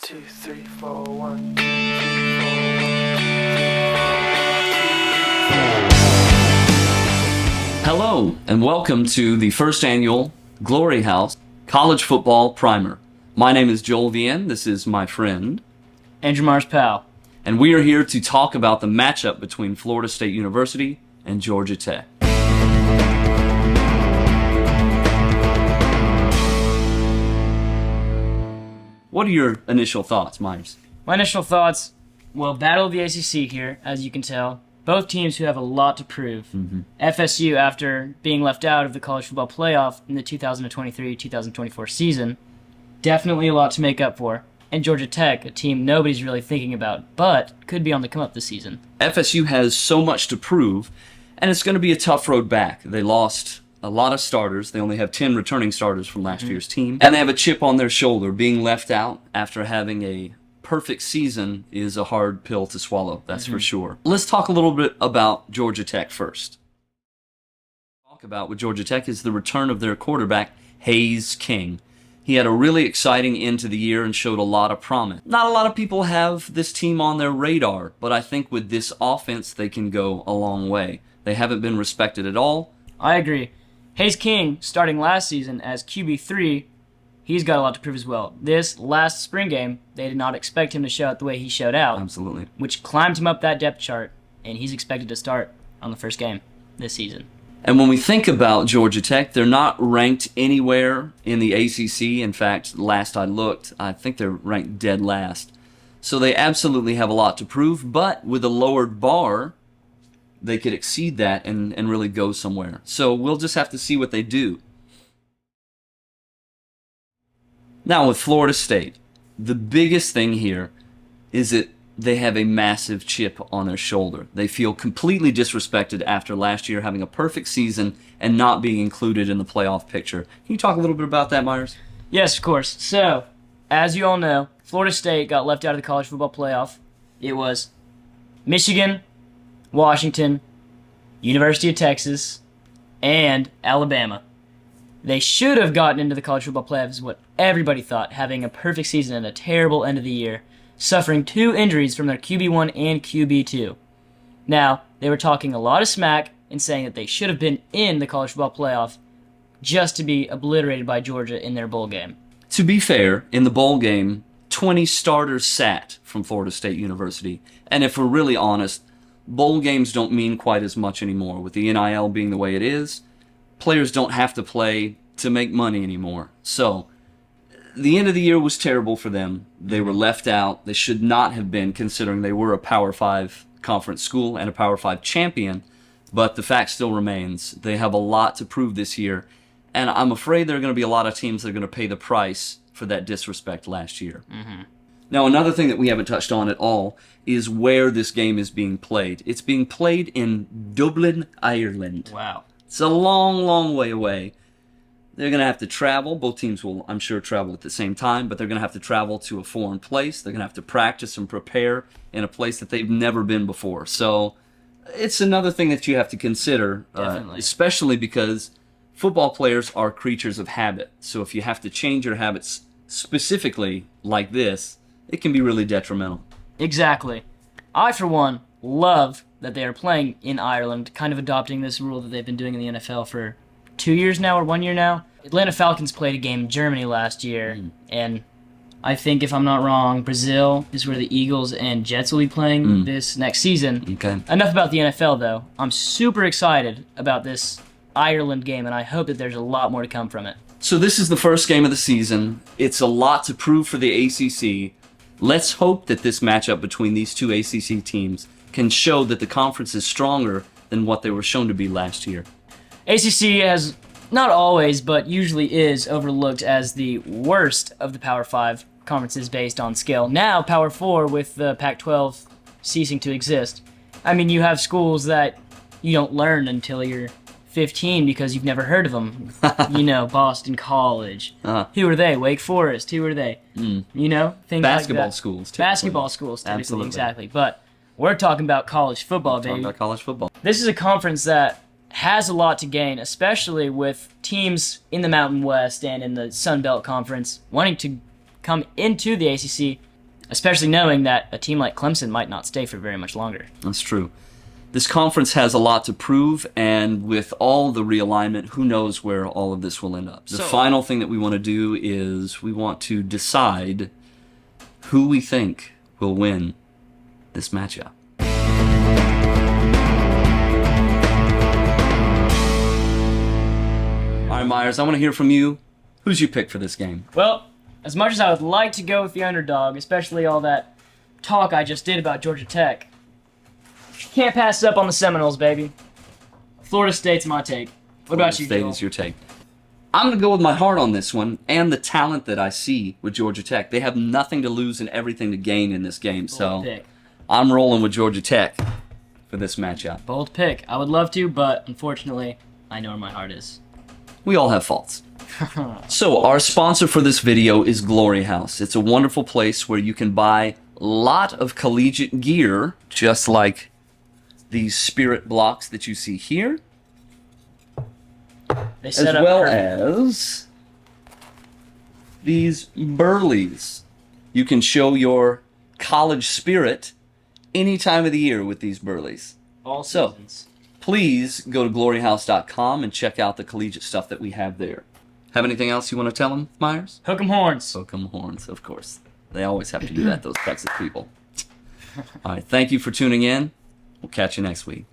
2, 3, 4, 1. Hello, and welcome to the first annual Glory House College Football Primer. My name is Joel Vien. This is my friend Andrew Mars Powell. And we are here to talk about the matchup between Florida State University and Georgia Tech. What are your initial thoughts, Myers? My initial thoughts, battle of the ACC here, as you can tell. Both teams who have a lot to prove. FSU, after being left out of the college football playoff in the 2023-2024 season, definitely a lot to make up for. And Georgia Tech, a team nobody's really thinking about, but could be on the come up this season. FSU has so much to prove, and it's going to be a tough road back. They lost a lot of starters. They only have 10 returning starters from last year's team. And they have a chip on their shoulder. Being left out after having a perfect season is a hard pill to swallow, that's for sure. Let's talk a little bit about Georgia Tech first. Talk about with Georgia Tech is the return of their quarterback, Hayes King. He had a really exciting end to the year and showed a lot of promise. Not a lot of people have this team on their radar, but I think with this offense, they can go a long way. They haven't been respected at all. I agree. Hayes King, starting last season as QB3, he's got a lot to prove as well. This last spring game, they did not expect him to show out the way he showed out. Absolutely. Which climbed him up that depth chart, and he's expected to start on the first game this season. And when we think about Georgia Tech, they're not ranked anywhere in the ACC. In fact, last I looked, I think they're ranked dead last. So they absolutely have a lot to prove, but with a lowered bar, they could exceed that and really go somewhere. So we'll just have to see what they do. Now with Florida State, the biggest thing here is that they have a massive chip on their shoulder. They feel completely disrespected after last year having a perfect season and not being included in the playoff picture. Can you talk a little bit about that, Myers? Yes, of course. So, as you all know, Florida State got left out of the college football playoff. It was Michigan, Washington, University of Texas, and Alabama. They should have gotten into the college football playoff is what everybody thought, having a perfect season and a terrible end of the year, suffering 2 injuries from their QB1 and QB2. Now, they were talking a lot of smack and saying that they should have been in the college football playoff just to be obliterated by Georgia in their bowl game. To be fair, in the bowl game, 20 starters sat from Florida State University. And if we're really honest, bowl games don't mean quite as much anymore. With the NIL being the way it is, players don't have to play to make money anymore. So, the end of the year was terrible for them. They were left out. They should not have been, considering they were a Power 5 conference school and a Power 5 champion. But the fact still remains, they have a lot to prove this year. And I'm afraid there are going to be a lot of teams that are going to pay the price for that disrespect last year. Now, another thing that we haven't touched on at all is where this game is being played. It's being played in Dublin, Ireland. Wow. It's a long, long way away. They're going to have to travel. Both teams will, I'm sure, travel at the same time, but they're going to have to travel to a foreign place. They're going to have to practice and prepare in a place that they've never been before. So it's another thing that you have to consider, especially because football players are creatures of habit. So if you have to change your habits specifically like this, it can be really detrimental. Exactly. I, for one, love that they are playing in Ireland, kind of adopting this rule that they've been doing in the NFL for 2 years now or 1 year now. Atlanta Falcons played a game in Germany last year, and I think, if I'm not wrong, Brazil is where the Eagles and Jets will be playing this next season. Okay. Enough about the NFL, though. I'm super excited about this Ireland game, and I hope that there's a lot more to come from it. So this is the first game of the season. It's a lot to prove for the ACC. Let's hope that this matchup between these two ACC teams can show that the conference is stronger than what they were shown to be last year. ACC has, not always, but usually is overlooked as the worst of the Power 5 conferences based on skill. Now, Power 4, with the Pac-12 ceasing to exist. I mean, you have schools that you don't learn until you're 15 because you've never heard of them. Boston College. Who are they? Wake Forest. Who are they? Things Basketball like that. schools, typically. Basketball schools, typically, Absolutely. Exactly. But we're talking about college football, baby. Talking about college football. This is a conference that has a lot to gain, especially with teams in the Mountain West and in the Sun Belt Conference wanting to come into the ACC especially knowing that a team like Clemson might not stay for very much longer. That's true. This conference has a lot to prove, and with all the realignment, who knows where all of this will end up. The final thing that we want to do is we want to decide who we think will win this matchup. All right, Myers, I want to hear from you. Who's your pick for this game? Well, as much as I would like to go with the underdog, especially all that talk I just did about Georgia Tech, can't pass up on the Seminoles, baby. Florida State's my take. What about you, State Joel? is your take. I'm going to go with my heart on this one and the talent that I see with Georgia Tech. They have nothing to lose and everything to gain in this game, Bold so pick. I'm rolling with Georgia Tech for this matchup. Bold pick. I would love to, but unfortunately, I know where my heart is. We all have faults. So our sponsor for this video is Glory House. It's a wonderful place where you can buy a lot of collegiate gear, just like these spirit blocks that you see here, They as set up well perfect. as these burleys. You can show your college spirit any time of the year with these burleys. All So- seasons. Please go to gloryhouse.com and check out the collegiate stuff that we have there. Have anything else you want to tell them, Myers? Hook 'em horns. Hook 'em horns, of course. They always have to do that, those Texas people. All right, thank you for tuning in. We'll catch you next week.